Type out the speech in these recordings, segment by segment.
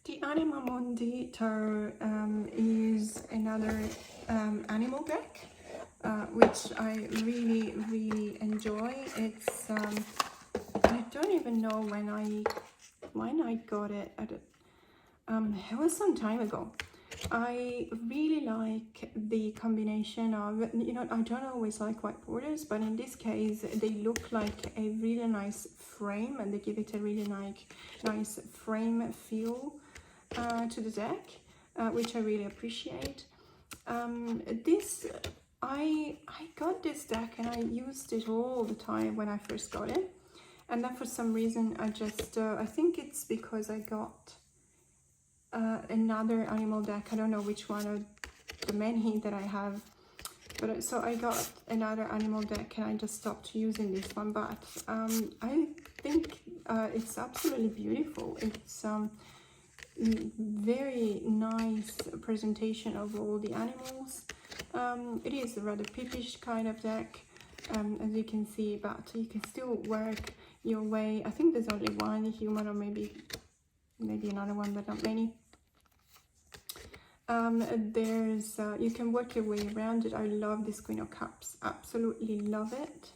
The Mundi Tarot is another animal deck, which I really enjoy. It's I don't even know when I got it. It was some time ago. I really like the combination of, you know, I don't always like white borders, but in this case they look like a really nice frame, and they give it a really nice frame feel to the deck, which I really appreciate. I got this deck and I used it all the time when I first got it, and then for some reason I just I think it's because I got another animal deck. I don't know which one of the many that I have, but so I got another animal deck and I just stopped using this one. But I think it's absolutely beautiful. It's very nice presentation of all the animals. It is a rather pippish kind of deck, as you can see, but you can still work your way. I think there's only one human, or maybe another one, but not many. There's you can work your way around it. I love this Queen of Cups, absolutely love it.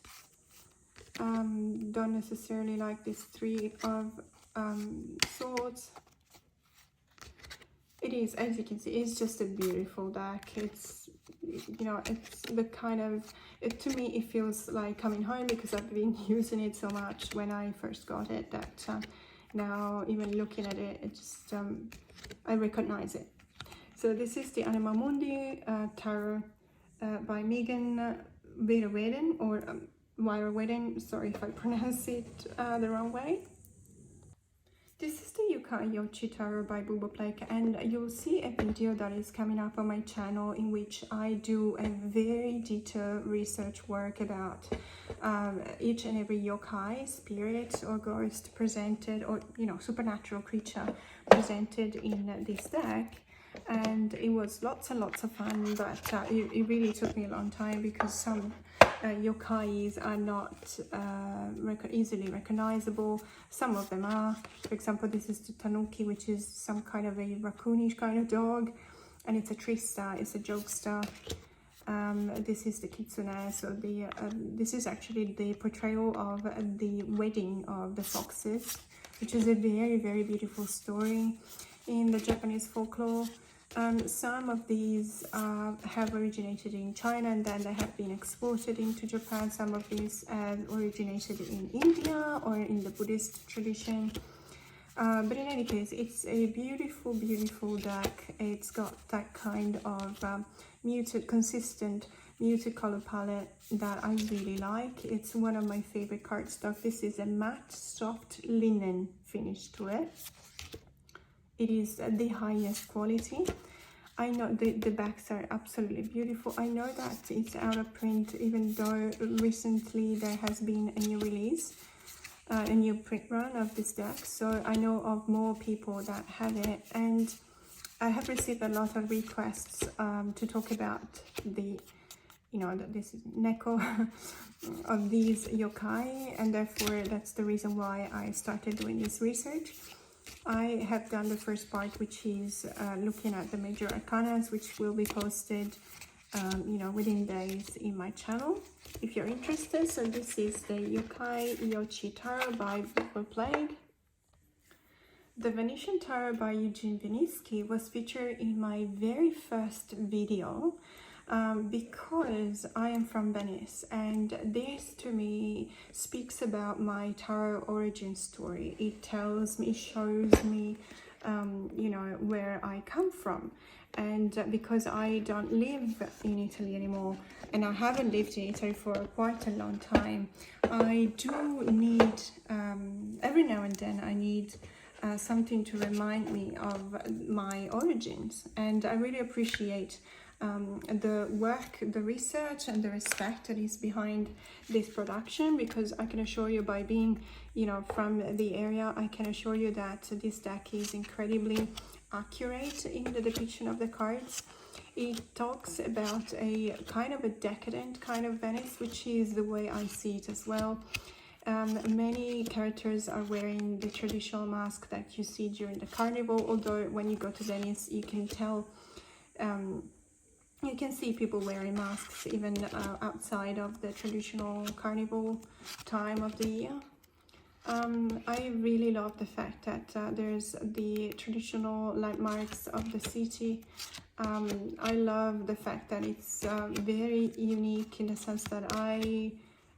Don't necessarily like this Three of Swords. It is, as you can see, it's just a beautiful deck. It's, you know, it's the kind of, to me it feels like coming home, because I've been using it so much when I first got it that now even looking at it, it just I recognize it. So this is the Mundi Tarot by Megan Weirweden, or Weirweden, sorry if I pronounce it the wrong way. This is the Yokai Yochi Tarot by Plake, and you'll see a video that is coming up on my channel in which I do a very detailed research work about each and every yokai, spirit or ghost presented, or, you know, supernatural creature presented in this deck. And it was lots and lots of fun, but it really took me a long time, because some yokais are not easily recognizable. Some of them are. For example, this is the Tanuki, which is some kind of a raccoonish kind of dog, and it's a trista, it's a jokester. This is the Kitsune, so this is actually the portrayal of the wedding of the foxes, which is a very beautiful story in the Japanese folklore. Some of these have originated in China, and then they have been exported into Japan. Some of these originated in India or in the Buddhist tradition. But in any case, it's a beautiful deck. It's got that kind of consistent muted color palette that I really like. It's one of my favorite cardstock. This is a matte soft linen finish to it. It is the highest quality. I know the backs are absolutely beautiful. I know that it's out of print, even though recently there has been a new release, a new print run of this deck. So I know of more people that have it, and I have received a lot of requests to talk about the, you know, that this is Neko of these yokai, and therefore that's the reason why I started doing this research. I have done the first part, which is looking at the major arcanas, which will be posted you know, within days in my channel if you're interested. So this is the Yokai Yochi Tarot by Plague. The Venetian Tower by Eugene Veniski was featured in my very first video because I am from Venice, and this to me speaks about my tarot origin story. It tells me, it shows me, you know, where I come from. And because I don't live in Italy anymore, and I haven't lived in Italy for quite a long time, I do need, every now and then I need something to remind me of my origins. And I really appreciate the work, the research, and the respect that is behind this production, because I can assure you, by being, you know, from the area, I can assure you that this deck is incredibly accurate in the depiction of the cards. It talks about a kind of a decadent kind of Venice, which is the way I see it as well. Many characters are wearing the traditional mask that you see during the carnival, although when you go to Venice you can tell, you can see people wearing masks even outside of the traditional carnival time of the year. I really love the fact that there's the traditional landmarks of the city. I love the fact that it's very unique in the sense that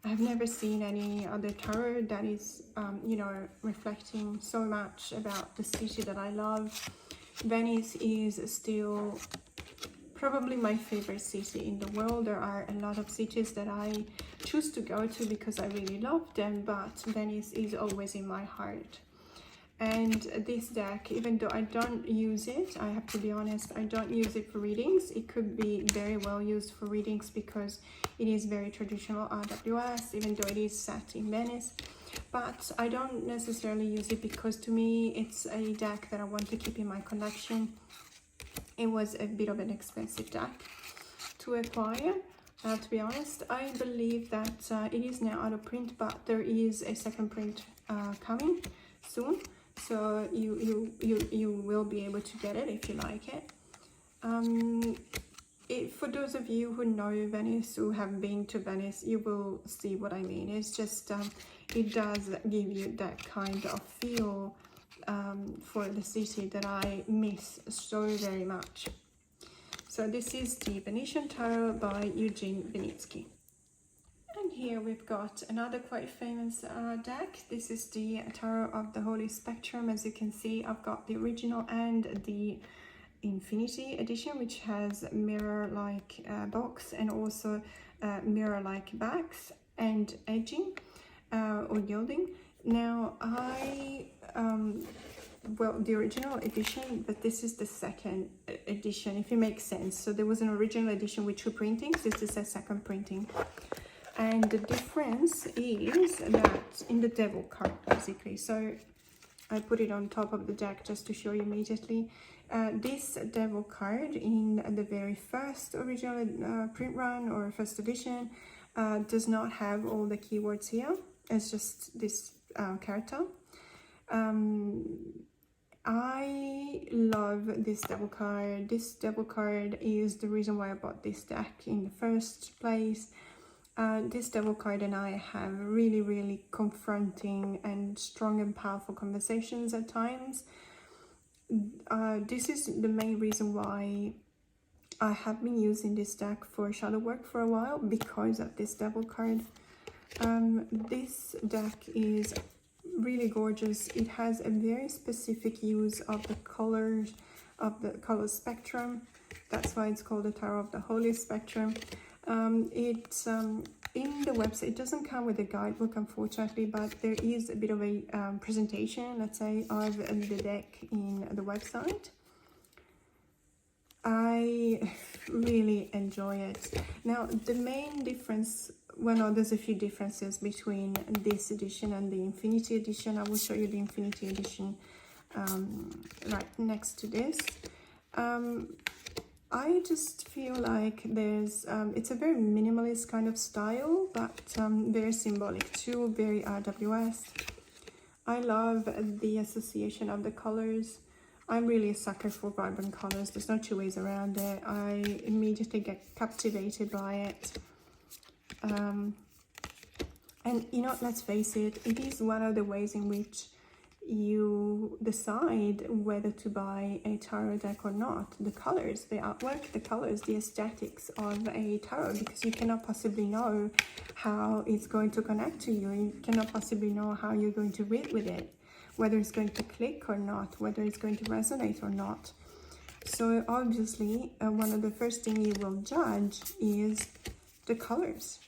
I've never seen any other tarot that is, you know, reflecting so much about the city that I love. Venice is still probably my favorite city in the world. There are a lot of cities that I choose to go to because I really love them, but Venice is always in my heart. And this deck, even though I don't use it, I have to be honest, I don't use it for readings. It could be very well used for readings because it is very traditional RWS, even though it is set in Venice. But I don't necessarily use it because to me it's a deck that I want to keep in my collection. It was a bit of an expensive deck to acquire. To be honest, I believe that it is now out of print, but there is a second print coming soon. So you will be able to get it if you like it. For those of you who know Venice, who have been to Venice, you will see what I mean. It's just, it does give you that kind of feel for the city that I miss so very much. So this is the Venetian Tower by Eugene Vinitsky. And here we've got another quite famous deck. This is the Tarot of the Holy Spectrum. As you can see, I've got the original and the Infinity edition, which has mirror-like box and also mirror-like backs and edging or gilding. Now well, the original edition, but this is the second edition, if it makes sense. So there was an original edition with 2 printings. This is a second printing. And the difference is that in the devil card, basically. So I put it on top of the deck just to show you immediately. This devil card in the very first original print run or first edition does not have all the keywords here. It's just this character. I love this devil card. This devil card is the reason why I bought this deck in the first place. This devil card and I have really confronting and strong and powerful conversations at times. This is the main reason why I have been using this deck for shadow work for a while, because of this devil card. This deck is really gorgeous. It has a very specific use of the colors, of the color spectrum. That's why it's called the Tarot of the Holy Spectrum. It's in the website. It doesn't come with a guidebook, unfortunately, but there is a bit of a presentation, let's say, of the deck in the website. I really enjoy it. Now, the main difference, well, no, there's a few differences between this edition and the Infinity edition. I will show you the Infinity edition right next to this. I just feel like there's, it's a very minimalist kind of style, but very symbolic too, very RWS. I love the association of the colors. I'm really a sucker for vibrant colors. There's no two ways around it. I immediately get captivated by it. And you know, let's face it, it is one of the ways in which you decide whether to buy a tarot deck or not. The colors, the artwork, the colors, the aesthetics of a tarot, because you cannot possibly know how it's going to connect to you. You cannot possibly know how you're going to read with it, whether it's going to click or not, whether it's going to resonate or not. So obviously, one of the first things you will judge is the colors.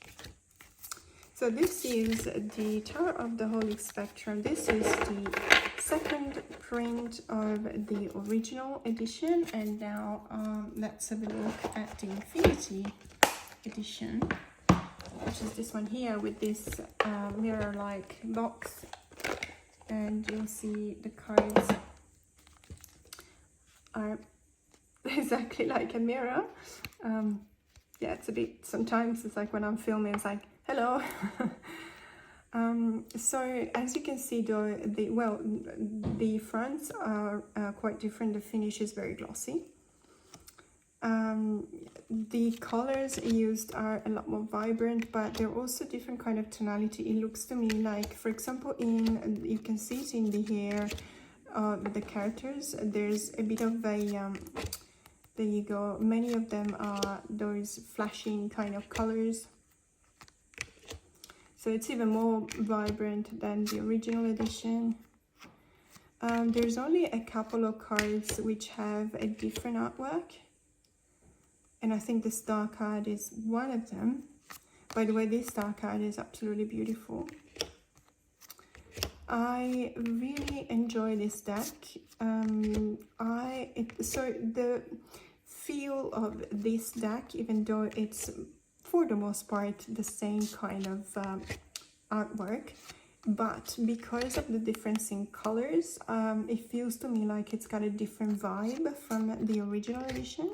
So this is the Tarot of the Holy Spectrum. This is the second print of the original edition. And now let's have a look at the Infinity edition, which is this one here with this mirror-like box. And you'll see the cards are exactly like a mirror. Yeah, it's a bit, sometimes it's like when I'm filming, it's like, hello. So as you can see, though, the fronts are quite different. The finish is very glossy. The colors used are a lot more vibrant, but they're also different kind of tonality. It looks to me like, for example, you can see it in the hair of the characters. There's a bit of a there you go. Many of them are those flashing kind of colors. So it's even more vibrant than the original edition. There's only a couple of cards which have a different artwork. And I think the star card is one of them. By the way, this star card is absolutely beautiful. I really enjoy this deck. So the feel of this deck, even though it's for the most part the same kind of artwork, but because of the difference in colors, it feels to me like it's got a different vibe from the original edition.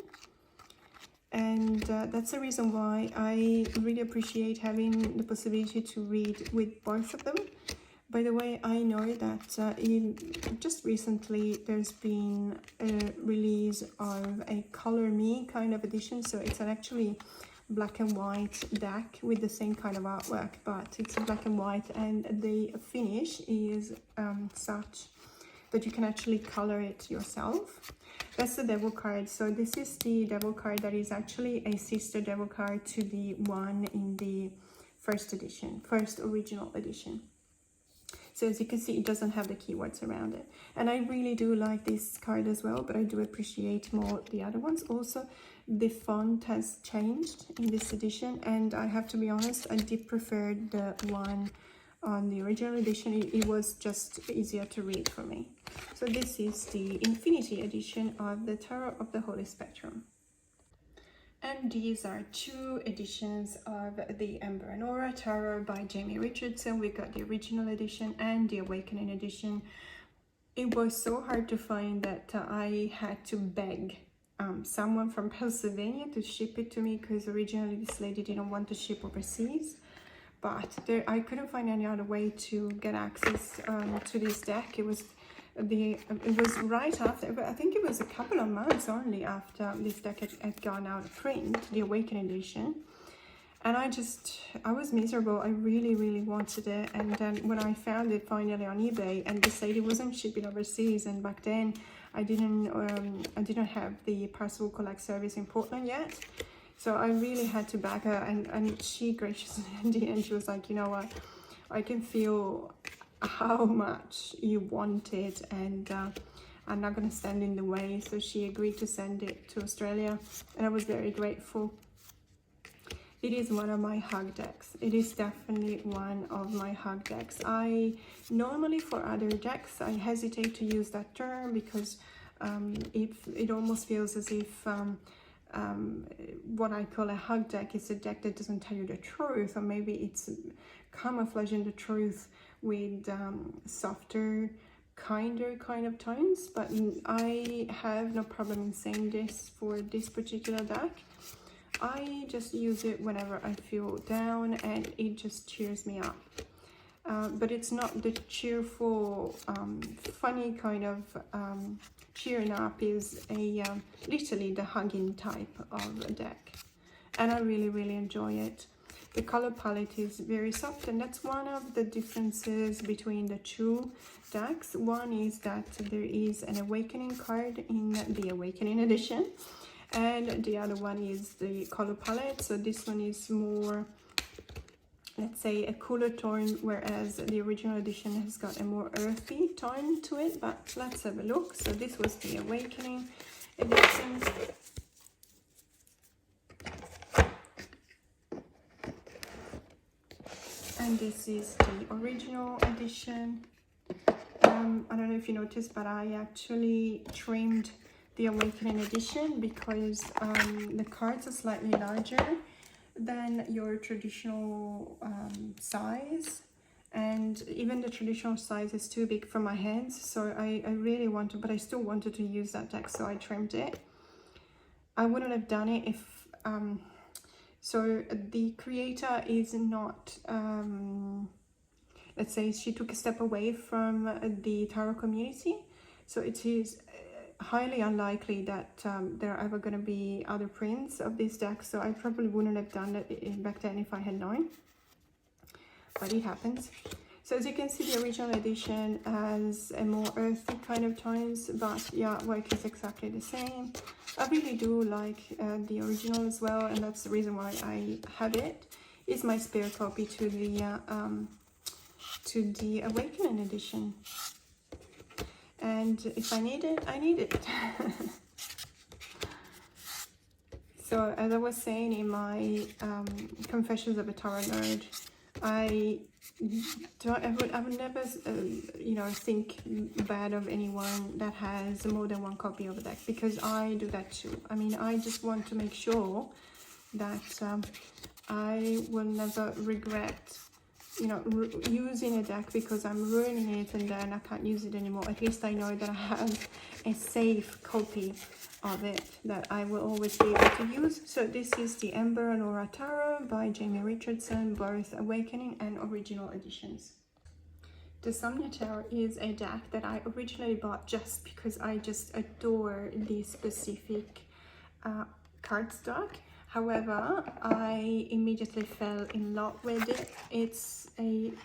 And that's the reason why I really appreciate having the possibility to read with both of them. By the way, I know that just recently there's been a release of a Color Me kind of edition. So it's an actually black and white deck with the same kind of artwork, but it's black and white, and the finish is such that you can actually color it yourself. That's the Devil card. So this is the Devil card that is actually a sister Devil card to the one in the first original edition. So as you can see, it doesn't have the keywords around it. And I really do like this card as well, but I do appreciate more the other ones. Also, the font has changed in this edition, and I have to be honest, I did prefer the one on the original edition. It was just easier to read for me. So this is the Infinity edition of the Tarot of the Holy Spectrum. And these are two editions of the Ember and Aura Tarot by Jamie Richardson. We got the original edition and the Awakening edition. It was so hard to find that I had to beg someone from Pennsylvania to ship it to me, because originally this lady didn't want to ship overseas. But I couldn't find any other way to get access to this deck. It was right after, I think it was a couple of months only after this deck had gone out of print, the Awakening edition. And I was miserable. I really wanted it. And then when I found it finally on eBay, and this lady wasn't shipping overseas, and back then I didn't have the parcel collect service in Portland yet. So I really had to beg her, and she graciously in the end, she was like, you know what, I can feel how much you want it, and I'm not going to stand in the way. So she agreed to send it to Australia, and I was very grateful. It is one of my hug decks. It is definitely one of my hug decks. I normally, for other decks, I hesitate to use that term, because it almost feels as if what I call a hug deck is a deck that doesn't tell you the truth, or maybe it's camouflaging the truth with softer, kinder kind of tones. But I have no problem in saying this for this particular deck. I just use it whenever I feel down, and it just cheers me up. But it's not the cheerful, funny kind of cheering up. Is literally the hugging type of a deck, and I really enjoy it. The color palette is very soft, and that's one of the differences between the two decks. One is that there is an Awakening card in the Awakening edition, and the other one is the color palette. So this one is more, let's say, a cooler tone, whereas the original edition has got a more earthy tone to it. But let's have a look. So this was the Awakening edition. And this is the original edition. I don't know if you noticed, but I actually trimmed the Awakening edition because the cards are slightly larger than your traditional size, and even the traditional size is too big for my hands. So I really wanted, but I still wanted to use that deck, so I trimmed it. I wouldn't have done it if so the creator is not let's say she took a step away from the tarot community. So it is highly unlikely that there are ever going to be other prints of this deck. So I probably wouldn't have done that back then if I had known. But it happens. So as you can see, the original edition has a more earthy kind of tones, but yeah, work is exactly the same. I really do like the original as well, and that's the reason why I have it. It's my spare copy to the Awakening edition. And if I need it, I need it. So as I was saying in my Confessions of a Tarot Nerd, I would never, you know, think bad of anyone that has more than one copy of a deck, because I do that too. I mean, I just want to make sure that I will never regret, you know, using a deck because I'm ruining it and then I can't use it anymore. At least I know that I have a safe copy of it that I will always be able to use. So this is the Ember and Solara Tarot by Jamie Richardson, both Awakening and original editions. The Sumner Tower is a deck that I originally bought just because I just adore the specific cardstock. However, I immediately fell in love with it. It's an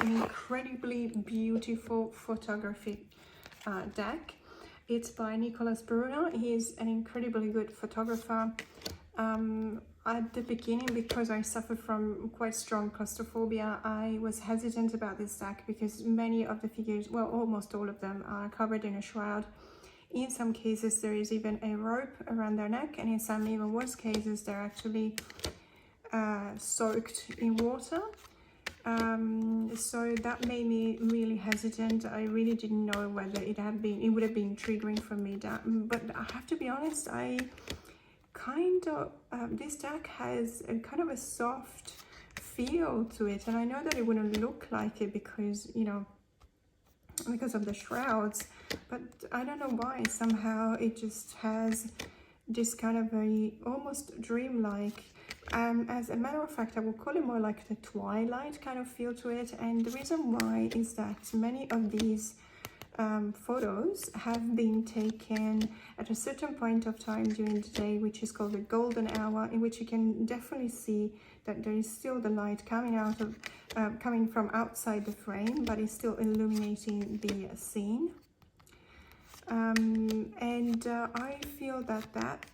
incredibly beautiful photographic deck. It's by Nicholas Bruno. He's an incredibly good photographer. At the beginning, because I suffer from quite strong claustrophobia, I was hesitant about this deck because many of the figures, well, almost all of them, are covered in a shroud. In some cases, there is even a rope around their neck, and in some even worse cases, they're actually soaked in water. So that made me really hesitant. I really didn't know whether it would have been triggering for me. But I have to be honest, I kind of, this deck has a kind of a soft feel to it, and I know that it wouldn't look like it because, you know, because of the shrouds, but I don't know why. Somehow it just has this kind of a almost dreamlike, as a matter of fact, I would call it more like the twilight kind of feel to it. And the reason why is that many of these photos have been taken at a certain point of time during the day, which is called the golden hour, in which you can definitely see that there is still the light coming out of coming from outside the frame, but it's still illuminating the scene. And I feel that that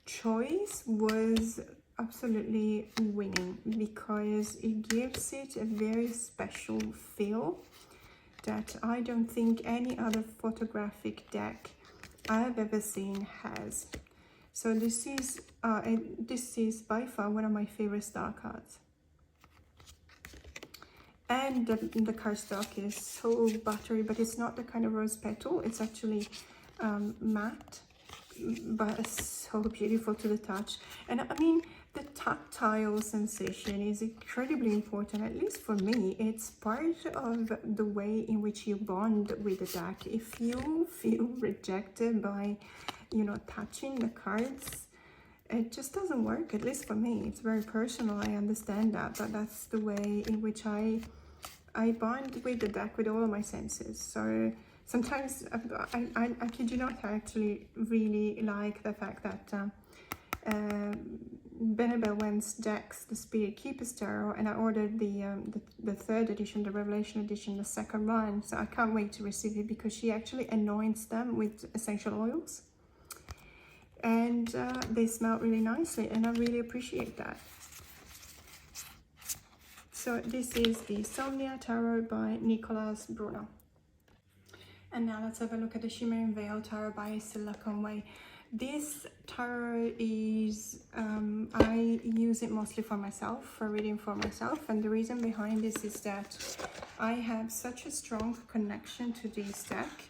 choice was absolutely winning because it gives it a very special feel that I don't think any other photographic deck I've ever seen has. So this is by far one of my favorite star cards. And the cardstock is so buttery, but it's not the kind of rose petal. It's actually matte, but it's so beautiful to the touch. And I mean, the tactile sensation is incredibly important, at least for me. It's part of the way in which you bond with the deck. If you feel rejected by, you know, touching the cards, it just doesn't work, at least for me. It's very personal, I understand that, but that's the way in which I bond with the deck with all of my senses. So sometimes, I kid you not, I actually really like the fact that Benebel Wen's decks, the Spirit Keepers Tarot, and I ordered the third edition, the Revelation edition, the second one, so I can't wait to receive it because she actually anoints them with essential oils. And they smell really nicely, and I really appreciate that. So this is the Sumner Tower by Nicholas Bruno. And now let's have a look at the Shimmering Veil Tarot by Silla Conway. This tarot is, I use it mostly for myself, for reading for myself. And the reason behind this is that I have such a strong connection to this deck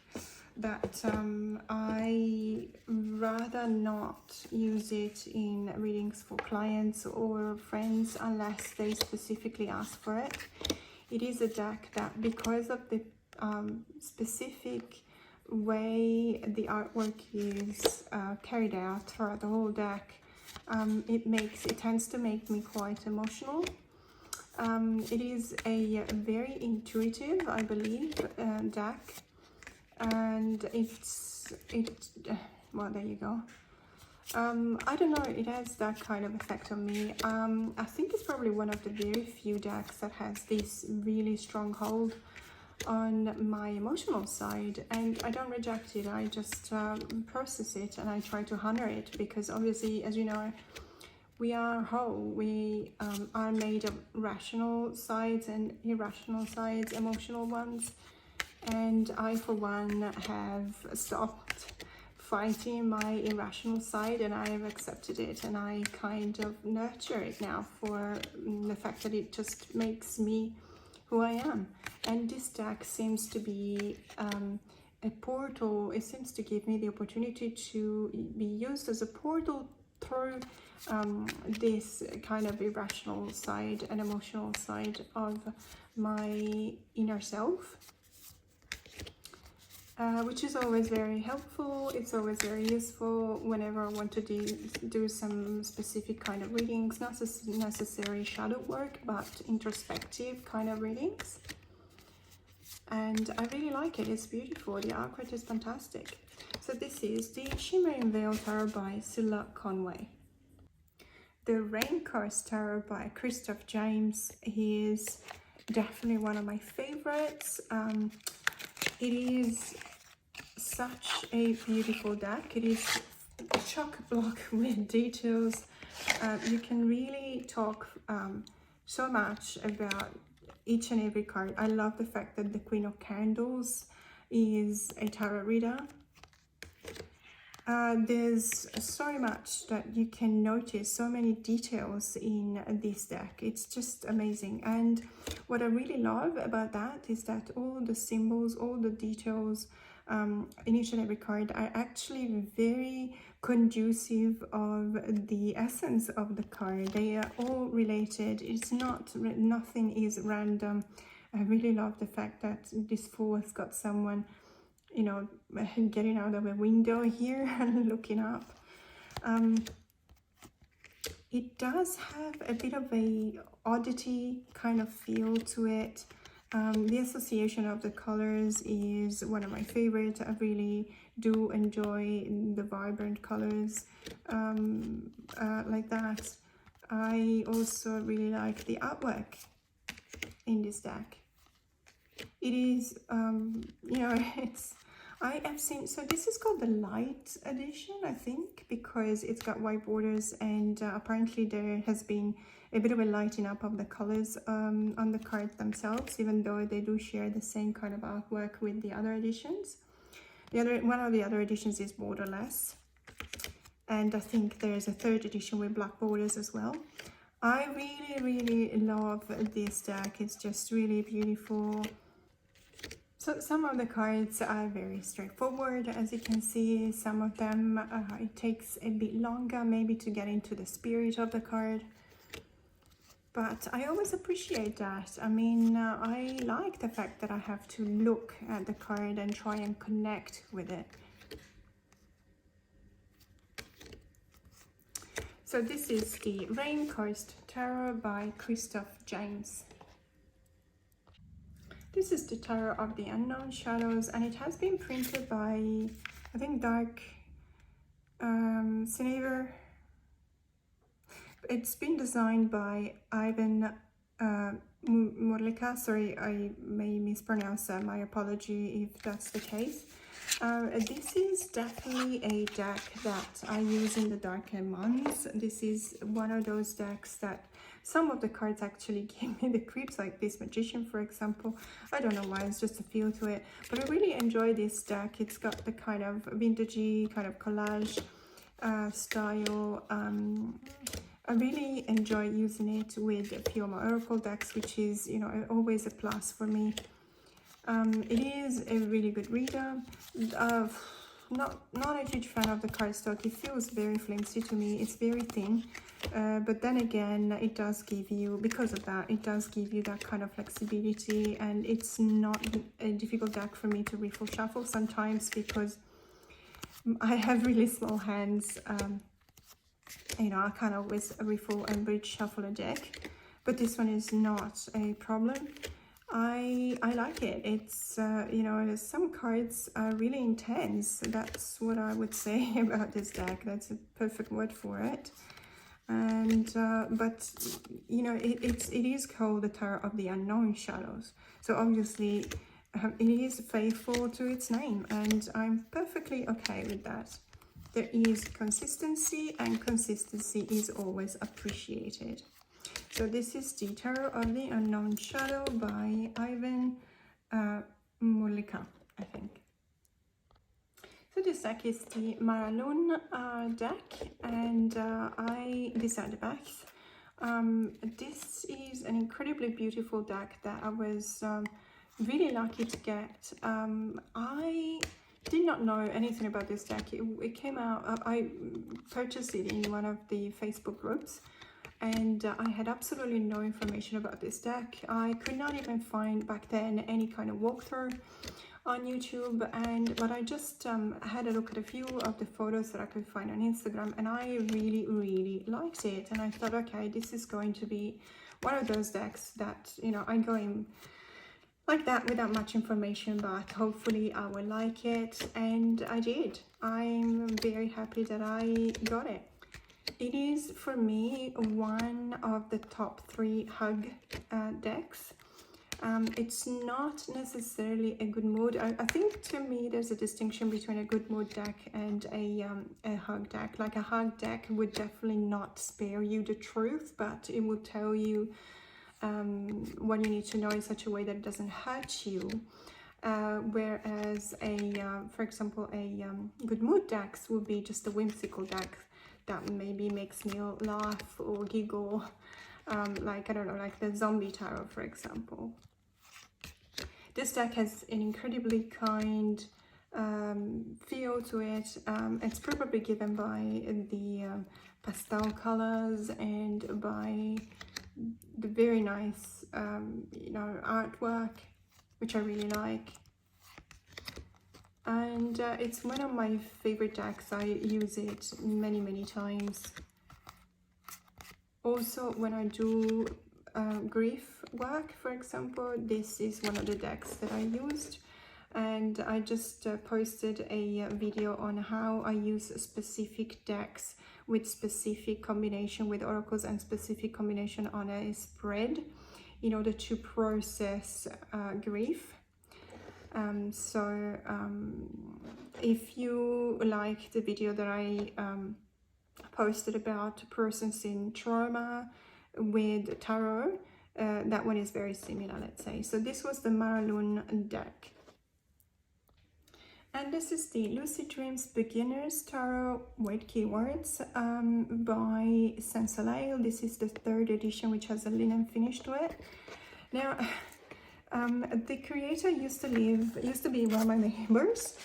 that I rather not use it in readings for clients or friends unless they specifically ask for it. It is a deck that, because of the specific way the artwork is carried out throughout the whole deck, it tends to make me quite emotional. It is a very intuitive, I believe, deck, and well, there you go. I don't know, it has that kind of effect on me. I think it's probably one of the very few decks that has this really strong hold on my emotional side, and I don't reject it. I just process it and I try to honor it, because obviously, as you know, we are whole. We are made of rational sides and irrational sides, emotional ones, and I for one have stopped fighting my irrational side, and I have accepted it, and I kind of nurture it now for the fact that it just makes me who I am. And this deck seems to be a portal. It seems to give me the opportunity to be used as a portal through this kind of irrational side and emotional side of my inner self, which is always very helpful. It's always very useful whenever I want to do some specific kind of readings, not necessarily shadow work, but introspective kind of readings. And I really like it. It's beautiful. The artwork is fantastic. So this is the Shimmering Veil Tarot by Sula Conway. The Rain Curse Tarot by Christoph James. He is definitely one of my favorites. It is such a beautiful deck. It is chock-a-block with details. You can really talk so much about each and every card. I love the fact that the Queen of Candles is a tarot reader. There's so much that you can notice, so many details in this deck. It's just amazing. And what I really love about that is that all the symbols, all the details in each and every card are actually very conducive of the essence of the card. They are all related. It's not, nothing is random. I really love the fact that this Fool has got someone, you know, getting out of a window here and looking up. It does have a bit of a oddity kind of feel to it. The association of the colors is one of my favorites. I really do enjoy the vibrant colors like that. I also really like the artwork in this deck. It is, you know, I have seen, so this is called the light edition, I think, because it's got white borders, and apparently there has been a bit of a lighting up of the colors on the cards themselves, even though they do share the same kind of artwork with the other editions. One of the other editions is borderless, and I think there's a third edition with black borders as well. I really love this deck. It's just really beautiful. So some of the cards are very straightforward, as you can see. Some of them it takes a bit longer maybe to get into the spirit of the card, but I always appreciate that. I mean, I like the fact that I have to look at the card and try and connect with it. So this is the Rain Cursed Tarot by Christoph James. This is the Tarot of the Unknown Shadows, and it has been printed by, I think, Dark Sinaver. It's been designed by Ivan Morlika. Sorry, I may mispronounce that. My apology if that's the case. This is definitely a deck that I use in the darker months. This is one of those decks that some of the cards actually give me the creeps, like this Magician, for example. I don't know why, it's just a feel to it. But I really enjoy this deck. It's got the kind of vintagey, kind of collage style. I really enjoy using it with a few of my Oracle decks, which is, you know, always a plus for me. It is a really good reader. Not a huge fan of the cardstock. It feels very flimsy to me. It's very thin, but then again, it does give you, because of that, it does give you that kind of flexibility, and it's not a difficult deck for me to riffle shuffle sometimes, because I have really small hands. You know, I can't always riffle and bridge shuffle a deck, but this one is not a problem. I like it. It's you know, some cards are really intense. That's what I would say about this deck. That's a perfect word for it. And but you know, it is called the Tarot of the Unknown Shadows, so obviously it is faithful to its name, and I'm perfectly okay with that. There is consistency, and consistency is always appreciated. So this is the Tarot of the Unknown Shadow by Ivan Mulika, I think. So this deck is the Maralun deck, and these are the backs. This is an incredibly beautiful deck that I was really lucky to get. I did not know anything about this deck. It came out, I purchased it in one of the Facebook groups, and I had absolutely no information about this deck. I could not even find back then any kind of walkthrough on YouTube, but I just had a look at a few of the photos that I could find on Instagram, and I really liked it. And I thought, okay, this is going to be one of those decks that, you know, I go in like that without much information, but hopefully I will like it, and I did. I'm very happy that I got it. It is, for me, one of the top 3 hug decks. It's not necessarily a good mood. I think, to me, there's a distinction between a good mood deck and a hug deck. Like, a hug deck would definitely not spare you the truth, but it will tell you what you need to know in such a way that it doesn't hurt you. Whereas for example, a good mood deck would be just a whimsical deck that maybe makes me laugh or giggle, like, I don't know, like the Zombie Tarot, for example. This deck has an incredibly kind feel to it. It's probably given by the pastel colors and by the very nice, you know, artwork, which I really like. And it's one of my favorite decks. I use it many times. Also, when I do grief work, for example, this is one of the decks that I used. And I just posted a video on how I use specific decks with specific combination with oracles and specific combination on a spread in order to process grief. If you like the video that I posted about processing trauma with tarot, that one is very similar, let's say. So this was the Maralun deck. And this is the Lucid Dreams Beginners Tarot with Keywords by Solara. This is the 3rd edition, which has a linen finish to it. Now, the creator used to be one of my neighbors.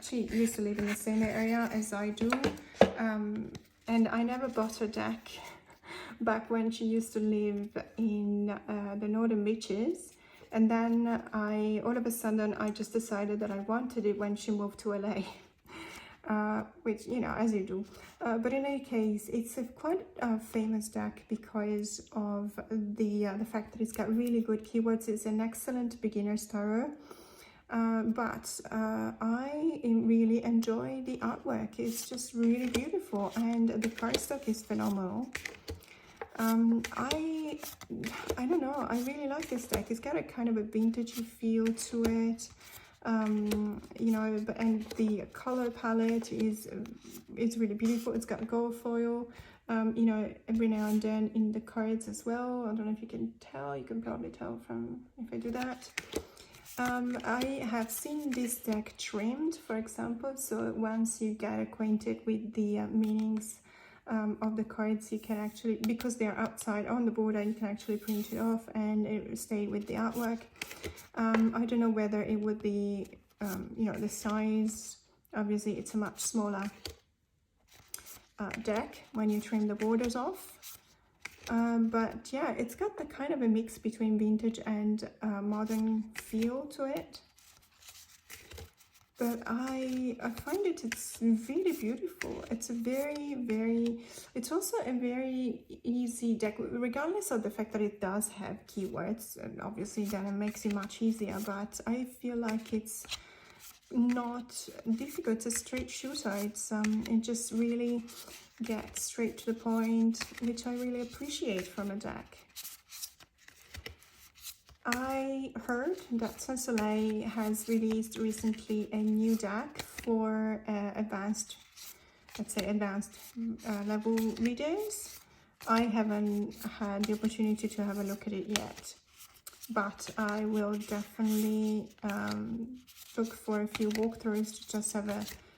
She used to live in the same area as I do, and I never bought her deck back when she used to live in the northern beaches. And then all of a sudden, I just decided that I wanted it when she moved to LA, which, you know, as you do. But in any case, it's a quite famous deck because of the fact that it's got really good keywords. It's an excellent beginner's tarot. But I really enjoy the artwork. It's just really beautiful, and the cardstock is phenomenal. I don't know, I really like this deck. It's got a kind of a vintagey feel to it, you know, and the color palette is really beautiful. It's got gold foil, you know, every now and then in the cards as well. I don't know if you can tell. You can probably tell from if I do that. I have seen this deck trimmed, for example, so once you get acquainted with the meanings of the cards, you can actually, because they're outside on the border, you can actually print it off and it will stay with the artwork. I don't know whether it would be, you know, the size. Obviously it's a much smaller deck when you trim the borders off. But yeah, it's got the kind of a mix between vintage and modern feel to it. but I find it's really beautiful. It's a very, it's also a very easy deck, regardless of the fact that it does have keywords, and obviously then it makes it much easier, but I feel like it's not difficult. It's a straight shooter. It just really gets straight to the point, which I really appreciate from a deck. I heard that Solara has released recently a new deck for advanced, let's say advanced level readers. I haven't had the opportunity to have a look at it yet, but I will definitely look for a few walkthroughs to just have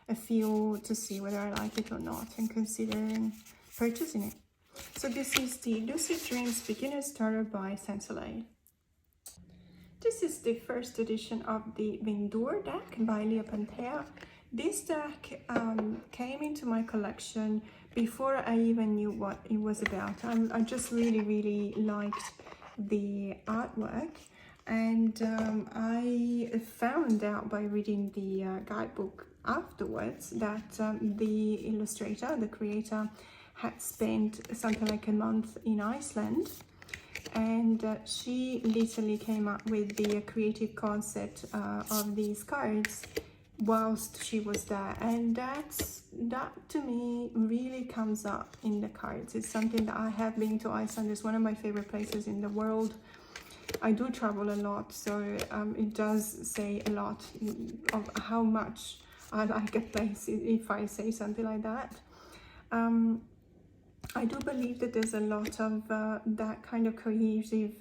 a feel to see whether I like it or not, and considering purchasing it. So this is the Lucid Dreams Beginner's Tarot by Solara. This is the first edition of the Vendur deck by Lydia Tarot. This deck came into my collection before I even knew what it was about. I just really liked the artwork, and I found out by reading the guidebook afterwards that the illustrator, the creator, had spent something like a month in Iceland, and she literally came up with the creative concept of these cards whilst she was there, and that to me really comes up in the cards. It's something that I have been to Iceland. It's one of my favorite places in the world. I do travel a lot, so it does say a lot of how much I like a place if I say something like that. I do believe that there's a lot of that kind of cohesive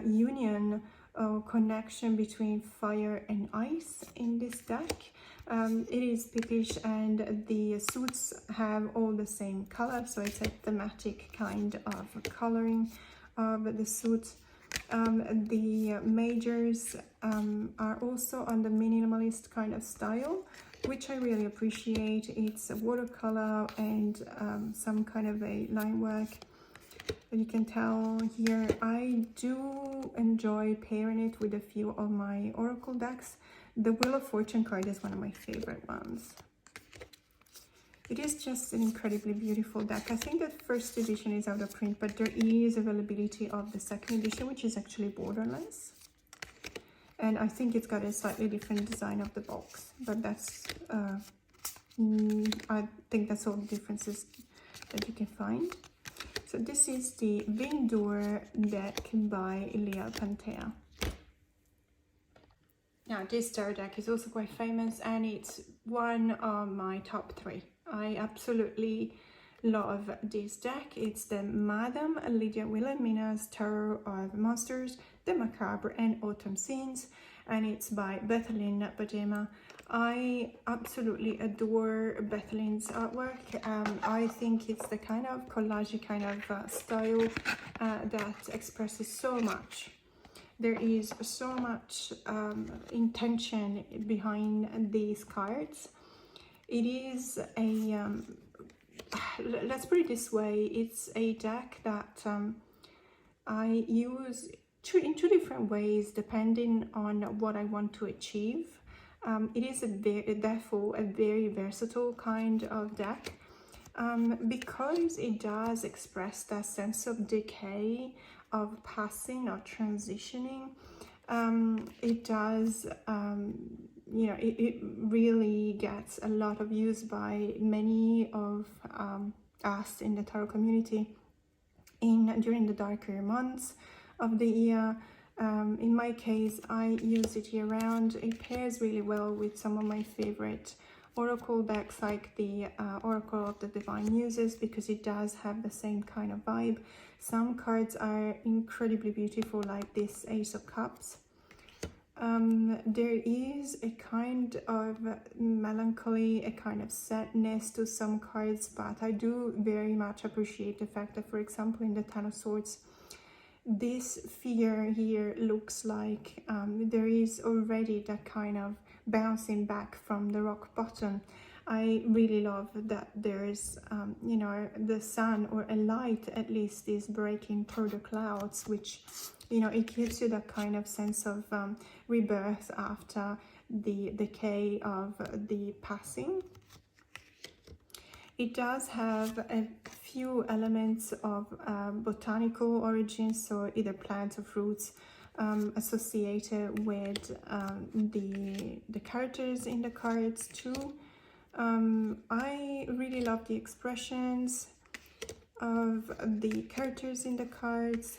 union or connection between fire and ice in this deck. It is Pippish, and the suits have all the same color, so it's a thematic kind of coloring of the suits. The majors are also on the minimalist kind of style, which I really appreciate. It's a watercolor and some kind of a line work. You can tell here I do enjoy pairing it with a few of my oracle decks. The Wheel of Fortune card is one of my favorite ones. It is just an incredibly beautiful deck. I think that first edition is out of print, but there is availability of the second edition, which is actually borderless. And I think it's got a slightly different design of the box, but that's, I think that's all the differences that you can find. So this is the Vendur deck by Lydia Tarot. Now this tarot deck is also quite famous, and it's one of my top 3. I absolutely love this deck. It's the Madame Lydia Wilhelmina's Tarot of Monsters, the Macabre and Autumn Scenes, and it's by Bethelyn Bajema. I absolutely adore Bethelyn's artwork. I think it's the kind of collage kind of style that expresses so much. There is so much intention behind these cards. It is a, let's put it this way, it's a deck that I use in two different ways depending on what I want to achieve. It is therefore a very versatile kind of deck, because it does express that sense of decay, of passing or transitioning. It does, you know, it really gets a lot of use by many of us in the tarot community during the darker months of the year. In my case, I use it year round. It pairs really well with some of my favorite oracle decks, like the Oracle of the Divine Muses, because it does have the same kind of vibe. Some cards are incredibly beautiful, like this Ace of Cups. There is a kind of melancholy, a kind of sadness to some cards, but I do very much appreciate the fact that, for example, in the Ten of Swords, this figure here looks like there is already that kind of bouncing back from the rock bottom. I really love that there's, you know, the sun, or a light at least, is breaking through the clouds, which, you know, it gives you that kind of sense of rebirth after the decay of the passing. It does have a few elements of botanical origin, so either plants or fruits associated with the characters in the cards too. I really love the expressions of the characters in the cards.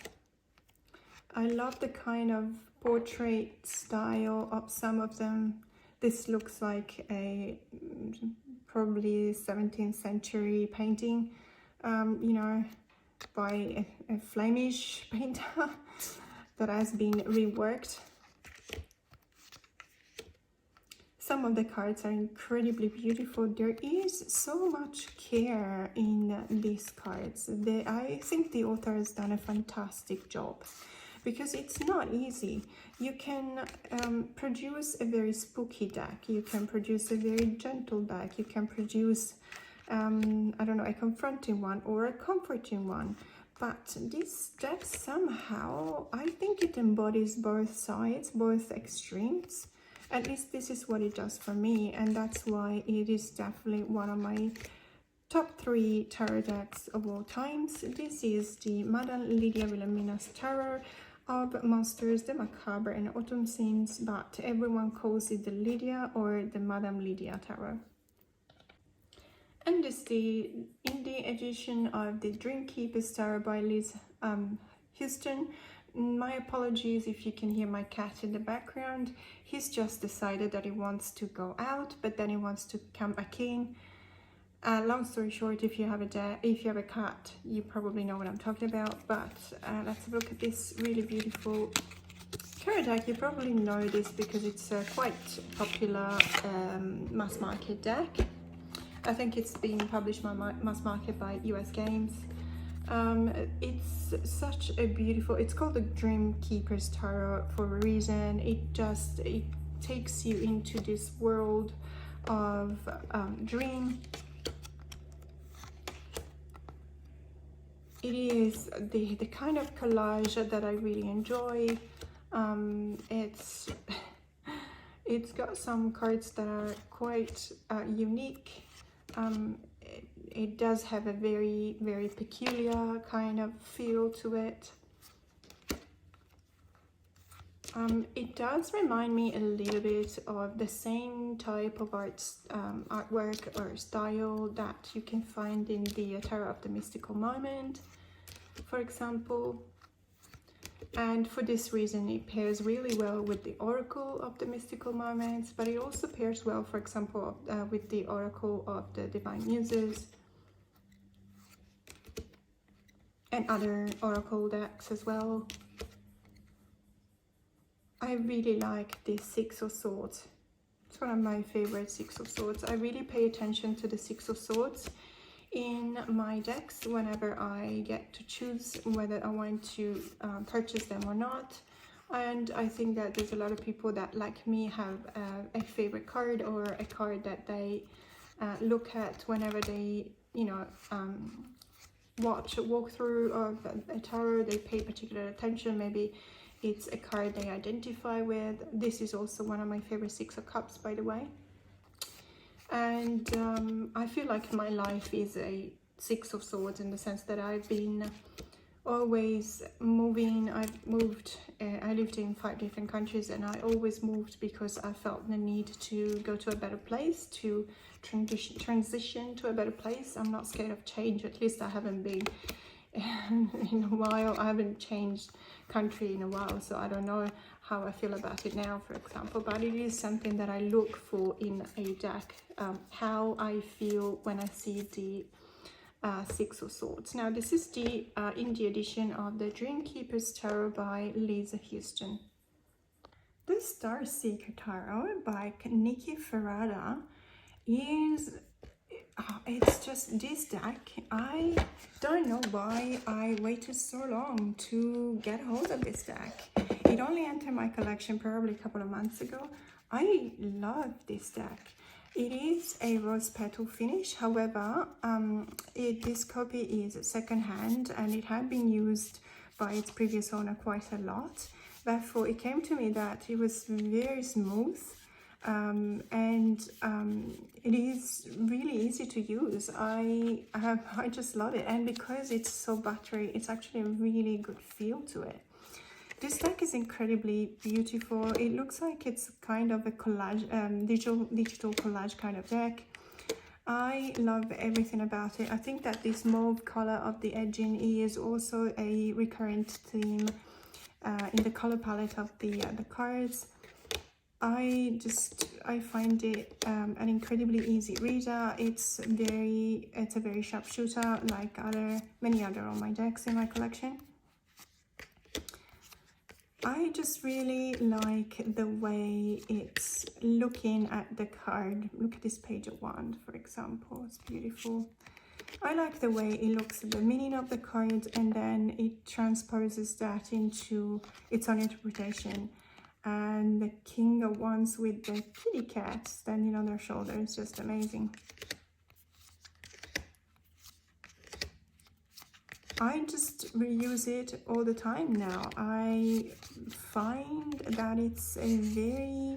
I love the kind of portrait style of some of them. This looks like a probably 17th century painting, you know, by a Flemish painter that has been reworked. Some of the cards are incredibly beautiful. There is so much care in these cards. I think the author has done a fantastic job, because it's not easy. You can produce a very spooky deck, you can produce a very gentle deck, you can produce, I don't know, a confronting one or a comforting one. But this deck somehow, I think it embodies both sides, both extremes. At least this is what it does for me, and that's why it is definitely one of my top 3 tarot decks of all times. This is the Madame Lydia Wilhelmina's Tarot of Monsters, the Macabre and Autumn Scenes, but everyone calls it the Lydia or the Madame Lydia Tarot. And this is the indie edition of the Dreamkeeper's Tarot by Liz Houston. My apologies if you can hear my cat in the background. He's just decided that he wants to go out, but then he wants to come back in. Long story short, if you have a cat, you probably know what I'm talking about. But let's have a look at this really beautiful tarot deck. You probably know this because it's a quite popular mass market deck. I think it's being published by mass market by US Games. It's such a beautiful, it's called the Dreamkeeper's Tarot for a reason. It takes you into this world of dream. It is the kind of collage that I really enjoy. It's got some cards that are quite unique. It does have a very, very peculiar kind of feel to it. It does remind me a little bit of the same type of artwork or style that you can find in the Tarot of the Mystical Moment, for example. And for this reason, it pairs really well with the Oracle of the Mystical Moments, but it also pairs well, for example, with the Oracle of the Divine Muses and other Oracle decks as well. I really like the Six of Swords. It's one of my favorite Six of Swords. I really pay attention to the Six of Swords in my decks whenever I get to choose whether I want to purchase them or not. And I think that there's a lot of people that, like me, have a favorite card or a card that they look at whenever they, you know, watch a walkthrough of a tarot. They pay particular attention. Maybe it's a card they identify with. This is also one of my favorite Six of Cups, by the way. And I feel like my life is a Six of Swords in the sense that I've been always moving. I've moved, I lived in 5 different countries, and I always moved because I felt the need to go to a better place, to transition to a better place. I'm not scared of change, at least I haven't been in a while. I haven't changed country in a while, so I don't know how I feel about it now, for example, but it is something that I look for in a deck, how I feel when I see the Six of Swords. Now this is the indie edition of the Dreamkeeper's Tarot by Liz Houston. This Darcy Tarot by Nikki Ferrada is, it's just this deck. I don't know why I waited so long to get hold of this deck. It only entered my collection probably a couple of months ago. I love this deck. It is a rose petal finish. However, this copy is secondhand and it had been used by its previous owner quite a lot. Therefore, it came to me that it was very smooth It is really easy to use. I just love it, and because it's so buttery, it's actually a really good feel to it. This deck is incredibly beautiful. It looks like it's kind of a collage, digital collage kind of deck. I love everything about it. I think that this mauve color of the edging is also a recurrent theme in the color palette of the cards. I find it an incredibly easy reader. It's a very sharpshooter, like many other of my decks in my collection. I just really like the way it's looking at the card. Look at this page of wand, for example. It's beautiful. I like the way it looks at the meaning of the card, and then it transposes that into its own interpretation. And the King of Wands with the kitty cat standing on their shoulder is just amazing. I just reuse it all the time now. I find that it's a very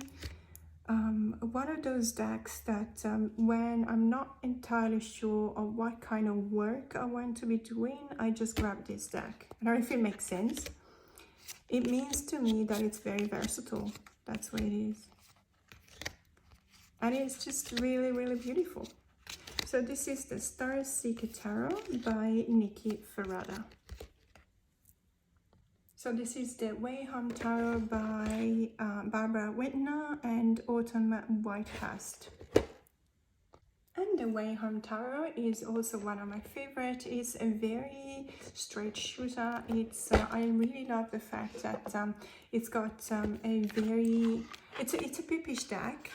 one of those decks that when I'm not entirely sure of what kind of work I want to be doing, I just grab this deck. I don't know if it makes sense. It means to me that it's very versatile. That's what it is. And it's just really, really beautiful. So this is the Darcy Tarot by Nikki Ferrada. So this is the Wayham Tarot by Barbara Whitner and Autumn Whitehurst. And the Wayham Tarot is also one of my favorite. It's a very straight shooter. It's I really love the fact that it's got it's a pippish deck.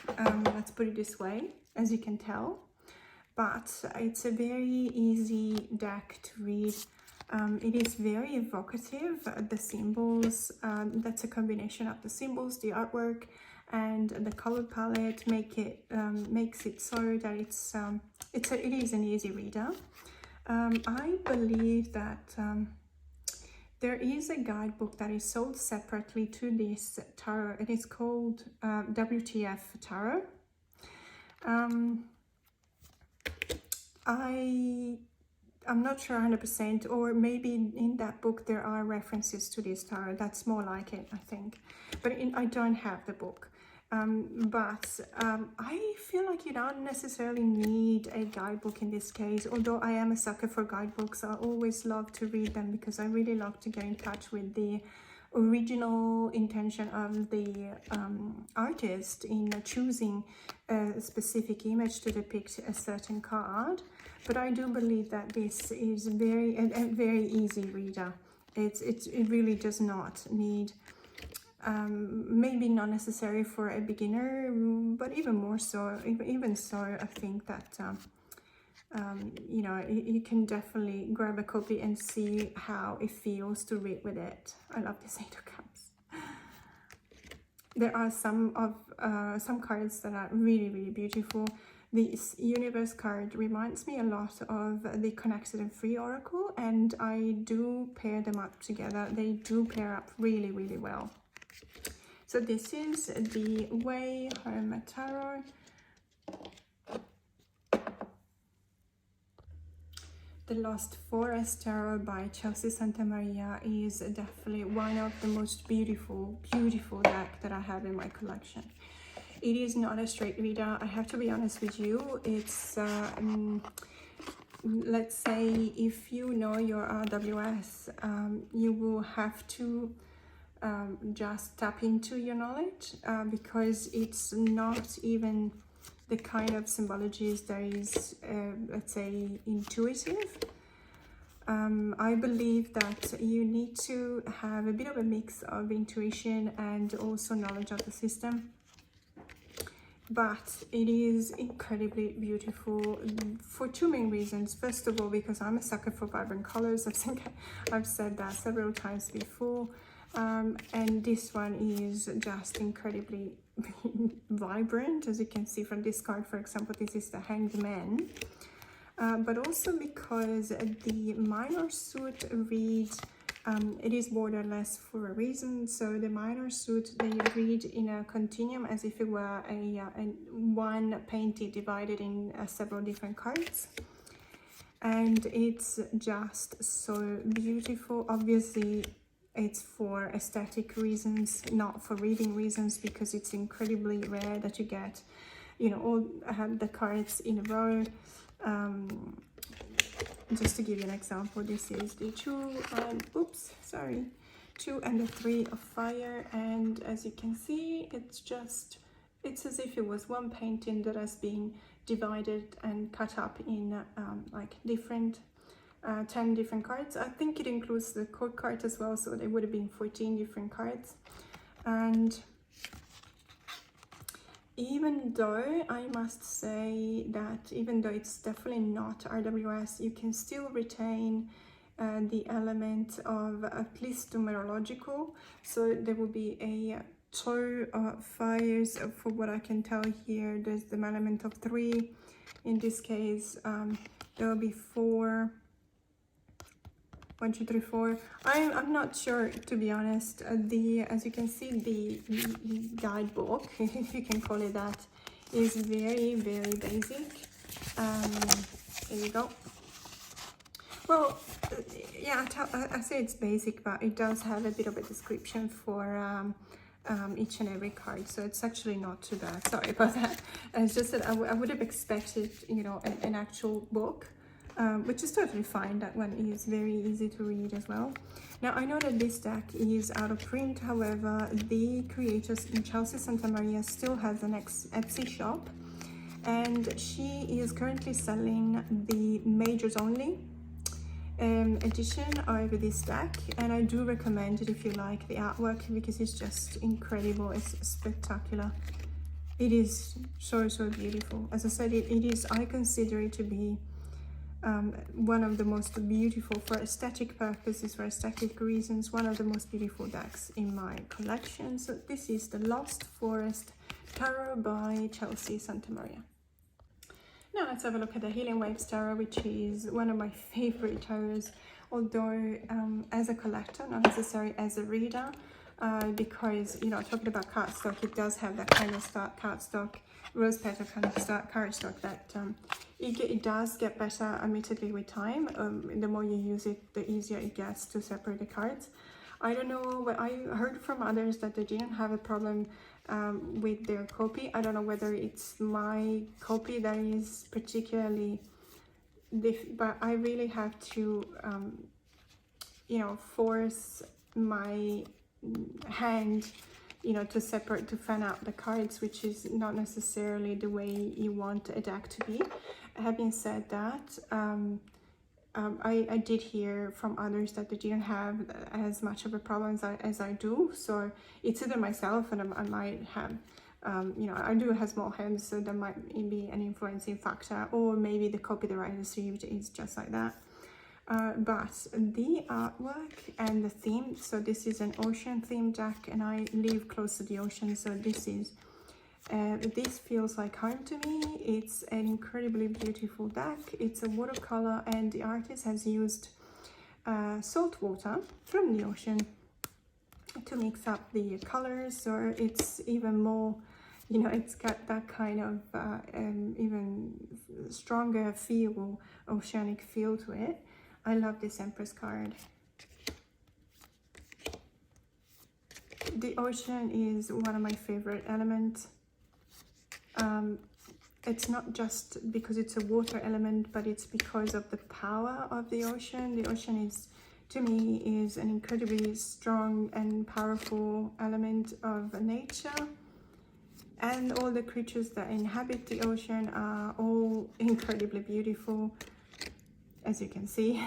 Let's put it this way, as you can tell. But it's a very easy deck to read. It is very evocative. The symbols, that's a combination of the symbols, the artwork, and the color palette makes it so that it is an easy reader. I believe that there is a guidebook that is sold separately to this tarot. It is called WTF Tarot. I'm not sure 100%, or maybe in that book there are references to this tarot. That's more like it, I think. But I don't have the book. I feel like you don't necessarily need a guidebook in this case, although I am a sucker for guidebooks. I always love to read them because I really love to get in touch with the original intention of the artist in choosing a specific image to depict a certain card. But I do believe that this is a very easy reader. It really does not need, maybe not necessary for a beginner, but even more so. Even so, I think that you know, you can definitely grab a copy and see how it feels to read with it. I love this 8 of Cups. There are some cards that are really beautiful. This Universe card reminds me a lot of the Connected and Free Oracle, and I do pair them up together. They do pair up really well. So this is the Wayham Tarot. The Lost Forest Tarot by Chelsea Santa Maria is definitely one of the most beautiful deck that I have in my collection. It is not a straight reader, I have to be honest with you. It's, let's say, if you know your RWS, you will have to just tap into your knowledge, because it's not even the kind of symbologies that is, let's say, intuitive. I believe that you need to have a bit of a mix of intuition and also knowledge of the system. But it is incredibly beautiful for two main reasons. First of all, because I'm a sucker for vibrant colors. I think I've said that several times before. And this one is just incredibly vibrant, as you can see from this card. For example, this is the Hanged Man. But also because the minor suit read It is borderless for a reason, so the minor suit they read in a continuum as if it were a one painted divided in several different cards, and it's just so beautiful. Obviously it's for aesthetic reasons, not for reading reasons, because it's incredibly rare that you get, you know, all the cards in a row. Just to give you an example, this is the 2 and oops, sorry, 2 and the 3 of fire, and as you can see, it's as if it was one painting that has been divided and cut up in like different 10 different cards. I think it includes the code card as well, so there would have been 14 different cards. And even though I must say that even though it's definitely not RWS, you can still retain the element of at least numerological. So there will be a 2 fires. For what I can tell here, there's the element of 3. In this case, there will be 4. 1, 2, 3, 4. I'm not sure, to be honest. As you can see, the guidebook, if you can call it that, is very, very basic. There you go. Well, yeah, I say it's basic, but it does have a bit of a description for each and every card, so it's actually not too bad. Sorry about that. It's just that I would have expected, you know, an actual book. Which is totally fine. That one is very easy to read as well. Now, I know that this deck is out of print, however, the creators in Chelsea Santa Maria still has an Etsy shop, and she is currently selling the Majors Only edition of this deck, and I do recommend it if you like the artwork, because it's just incredible. It's spectacular. It is so, so beautiful. As I said, it is, I consider it to be one of the most beautiful, for aesthetic purposes, for aesthetic reasons, one of the most beautiful decks in my collection. So this is the Lost Forest Tarot by Chelsea Santa Maria. Now let's have a look at the Healing Waves Tarot, which is one of my favorite tarots, although as a collector, not necessarily as a reader, because, you know, talking about cardstock, it does have that kind of cardstock, rose petal kind of cardstock that it does get better, admittedly, with time. The more you use it, the easier it gets to separate the cards. I don't know, but I heard from others that they didn't have a problem with their copy. I don't know whether it's my copy that is particularly but I really have to, you know, force my hand, you know, to separate, to fan out the cards, which is not necessarily the way you want a deck to be. Having said that, I did hear from others that they didn't have as much of a problem as I do, so it's either myself and I might have, you know, I do have small hands, so there might be an influencing factor, or maybe the copy that I received is just like that. But the artwork and the theme, so this is an ocean theme deck, and I live close to the ocean, so this feels like home to me. It's an incredibly beautiful deck. It's a watercolor, and the artist has used salt water from the ocean to mix up the colors, so it's even more, you know, it's got that kind of even stronger feel, oceanic feel to it. I love this Empress card. The ocean is one of my favorite elements. It's not just because it's a water element, but it's because of the power of the ocean. The ocean is, to me, is an incredibly strong and powerful element of nature. And all the creatures that inhabit the ocean are all incredibly beautiful, as you can see.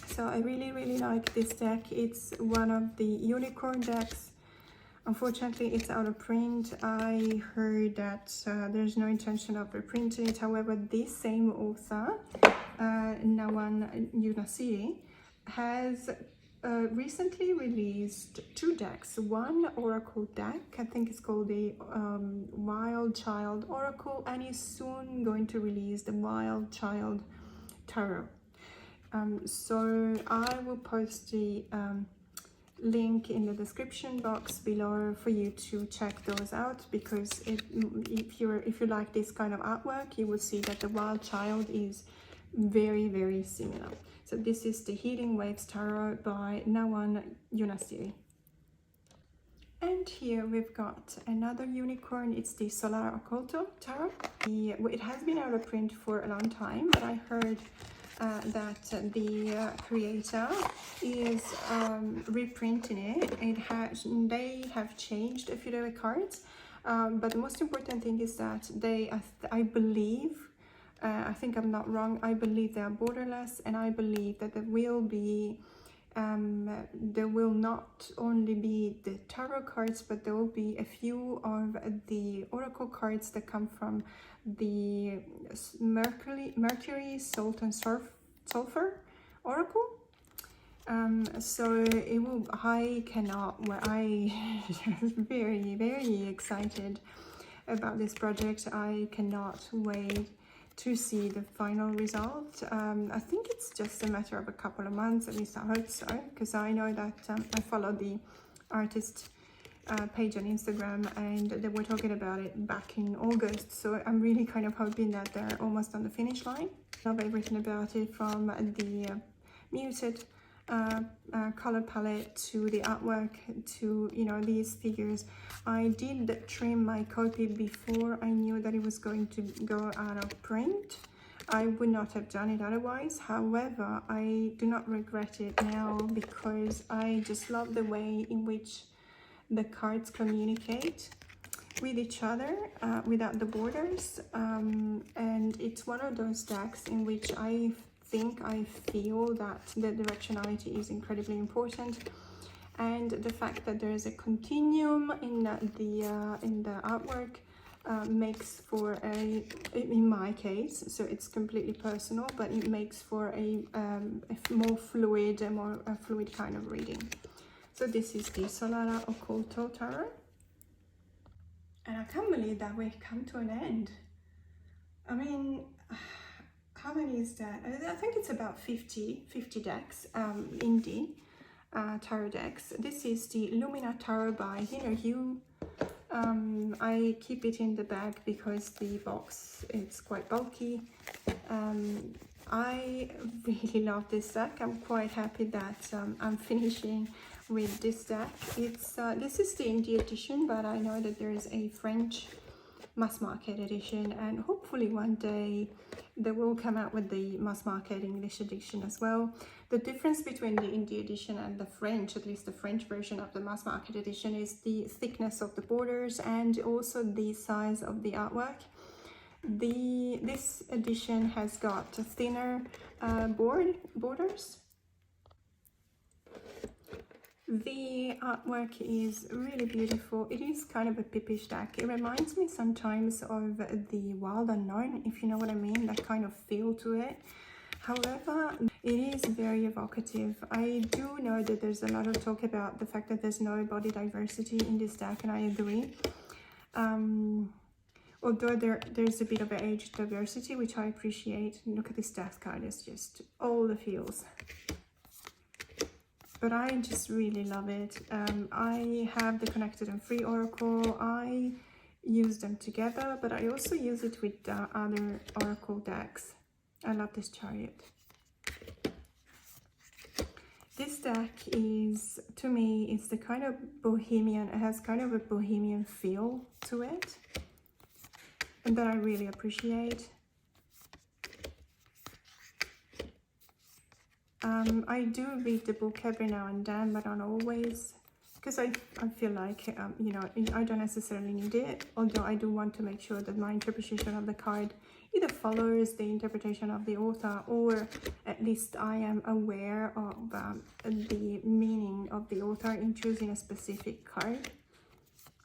So I really, really like this deck. It's one of the unicorn decks. Unfortunately, it's out of print. I heard that there's no intention of reprinting it. However, this same author, Nawan Yunasiri, has recently released 2 decks. One oracle deck, I think it's called the Wild Child Oracle, and is soon going to release the Wild Child Tarot. So I will post the link in the description box below for you to check those out, because if you like this kind of artwork, you will see that the Wild Child is very, very similar. So this is the Healing Waves Tarot by Nawan Yunasiri. And here we've got another unicorn. It's the Solara Occulto Tarot. It has been out of print for a long time, but I heard that the creator is reprinting it. They have changed a few of the cards, but the most important thing is that I believe, I think I'm not wrong, I believe they are borderless, and I believe that there will not only be the tarot cards, but there will be a few of the oracle cards that come from the Mercury, Salt and Sulfur oracle. So it will, I very, very excited about this project. I cannot wait to see the final result. I think it's just a matter of a couple of months, at least I hope so, because I know that I follow the artist page on Instagram, and they were talking about it back in August, so I'm really kind of hoping that they're almost on the finish line. Love everything about it, from the muted color palette to the artwork to, you know, these figures. I did trim my copy before I knew that it was going to go out of print. I would not have done it otherwise. However, I do not regret it now, because I just love the way in which the cards communicate with each other without the borders, and it's one of those decks in which I feel that the directionality is incredibly important, and the fact that there is a continuum in the artwork makes for in my case, so it's completely personal, but it makes for a more fluid kind of reading. So this is the Solara Occulto Tarot, and I can't believe that we've come to an end. I mean, how many is that? I think it's about 50 decks, indie tarot decks. This is the Lumina Tara by Hugh. I keep it in the bag because the box, it's quite bulky. I really love this deck. I'm quite happy that I'm finishing with this deck. It's this is the indie edition, but I know that there is a French mass market edition, and hopefully one day they will come out with the mass market English edition as well. The difference between the indie edition and the French, at least the French version of the mass market edition, is the thickness of the borders and also the size of the artwork. This edition has got thinner borders. The artwork is really beautiful. It is kind of a pippish deck. It reminds me sometimes of the Wild Unknown, if you know what I mean, that kind of feel to it. However, it is very evocative. I do know that there's a lot of talk about the fact that there's no body diversity in this deck, and I agree. Although there's a bit of an age diversity, which I appreciate. Look at this deck card, it's just all the feels. But I just really love it. I have the Connected and Free Oracle. I use them together, but I also use it with other Oracle decks. I love this Chariot. This deck is, to me, it's the kind of bohemian, it has kind of a bohemian feel to it, and that I really appreciate. I do read the book every now and then, but not always, because I feel like, you know, I don't necessarily need it, although I do want to make sure that my interpretation of the card either follows the interpretation of the author, or at least I am aware of the meaning of the author in choosing a specific card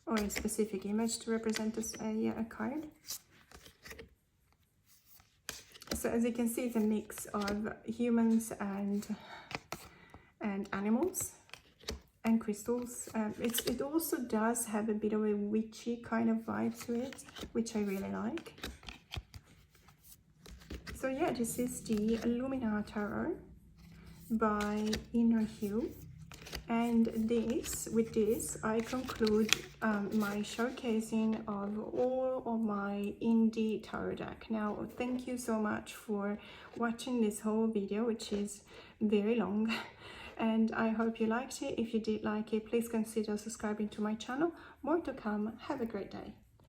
or a specific image to represent a card. So as you can see, it's a mix of humans and animals and crystals. It also does have a bit of a witchy kind of vibe to it, which I really like. So yeah, this is the Lumina Tarot. by Inner Hue. And with this I conclude my showcasing of all of my indie tarot deck. Now thank you so much for watching this whole video, which is very long, and I hope you liked it. If you did like it, please consider subscribing to my channel. More to come. Have a great day.